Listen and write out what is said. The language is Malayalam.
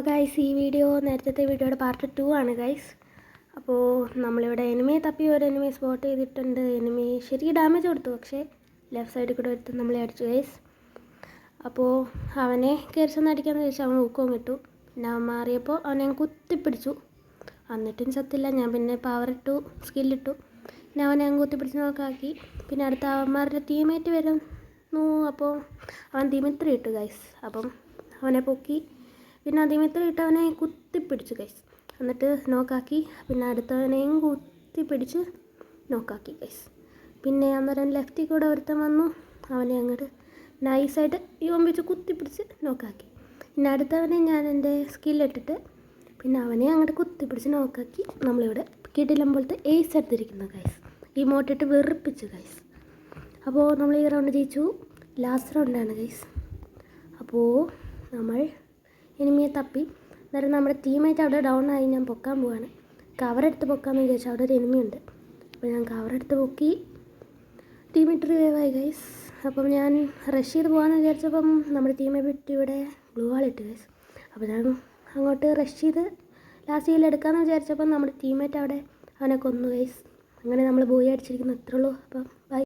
ഗൈസ്, ഈ വീഡിയോ നേരത്തെ വീഡിയോയുടെ പാർട്ട് 2 ആണ് ഗൈസ്. അപ്പോൾ നമ്മളിവിടെ എനിമിയെ തപ്പി ഒരു എനിമിയെ സ്പോട്ട് ചെയ്തിട്ടുണ്ട്. എനിമി ശരിക്കും ഡാമേജ് കൊടുത്തു, പക്ഷേ ലെഫ്റ്റ് സൈഡിൽ കൂടെ എടുത്ത് നമ്മളെ അടിച്ചു ഗൈസ്. അപ്പോൾ അവനെ കയറി ചെന്ന് അടിക്കാമെന്ന് ചോദിച്ചാൽ അവൻ ഊക്കവും കിട്ടു. പിന്നെ അവൻ മാറിയപ്പോൾ അവനെ കുത്തിപ്പിടിച്ചു. എന്നിട്ടും ചത്തില്ല. ഞാൻ പിന്നെ പവർ ഇട്ടു, സ്കില്ലിട്ടു. പിന്നെ അവനെ കുത്തിപ്പിടിച്ച് നോക്കാക്കി. പിന്നെ അടുത്ത അവന്മാരുടെ ടീമേറ്റ് വരുന്നു. അപ്പോൾ അവൻ ദിമിത്രി ഇട്ടു ഗൈസ്. അപ്പം അവനെ പൊക്കി. പിന്നെ ദിമിത്രി ഇട്ട് അവനെ കുത്തിപ്പിടിച്ചു ഗൈസ്. എന്നിട്ട് നോക്കാക്കി. പിന്നെ അടുത്തവനെയും കുത്തിപ്പിടിച്ച് നോക്കാക്കി ഗൈസ്. പിന്നെ അന്നേരം ലെഫ്റ്റിൽ കൂടെ ഒരുത്തൻ വന്നു. അവനെ അങ്ങോട്ട് നൈസായിട്ട് വെച്ച് കുത്തിപ്പിടിച്ച് നോക്കാക്കി. പിന്നെ അടുത്തവനെ ഞാൻ എൻ്റെ സ്കില്ലിട്ടിട്ട് പിന്നെ അവനെ അങ്ങോട്ട് കുത്തിപ്പിടിച്ച് നോക്കാക്കി. നമ്മളിവിടെ കിടിലം പോലത്തെ ഏസ് എടുത്തിരിക്കുന്നു ഗൈസ്. ഇമോട്ടിട്ട് വെറുപ്പിച്ചു ഗൈസ്. അപ്പോൾ നമ്മൾ ഈ റൗണ്ട് ജയിച്ചു. ലാസ്റ്റ് റൗണ്ടാണ് ഗൈസ്. അപ്പോൾ നമ്മൾ എനിമിയെ തപ്പി. അന്നേരം നമ്മുടെ ടീമായിട്ട് അവിടെ ഡൗൺ ആയി. ഞാൻ പൊക്കാൻ പോവാണ്. കവറെടുത്ത് പൊക്കാമെന്ന് വിചാരിച്ചു. അവിടെ ഒരു എനിമി ഉണ്ട്. അപ്പോൾ ഞാൻ കവറെടുത്ത് പൊക്കി. ടീമേറ്റ് റിവൈവായി ഗൈസ്. അപ്പം ഞാൻ റഷ് ചെയ്ത് പോകാമെന്ന് വിചാരിച്ചപ്പം നമ്മുടെ ടീമെ വിട്ട് ഇവിടെ ബ്ലൂ വാളിട്ട് ഗൈസ്. അപ്പോൾ ഞാൻ അങ്ങോട്ട് റഷ് ചെയ്ത് ലാസ്റ്റ് ഹീൽ എടുക്കാമെന്ന് വിചാരിച്ചപ്പം നമ്മുടെ ടീമേറ്റ് അവിടെ അവനെ കൊന്നു ഗൈസ്. അങ്ങനെ നമ്മൾ ബോയി അടിച്ചിരിക്കുന്നു. അത്രേ ഉള്ളൂ. അപ്പം ബൈ.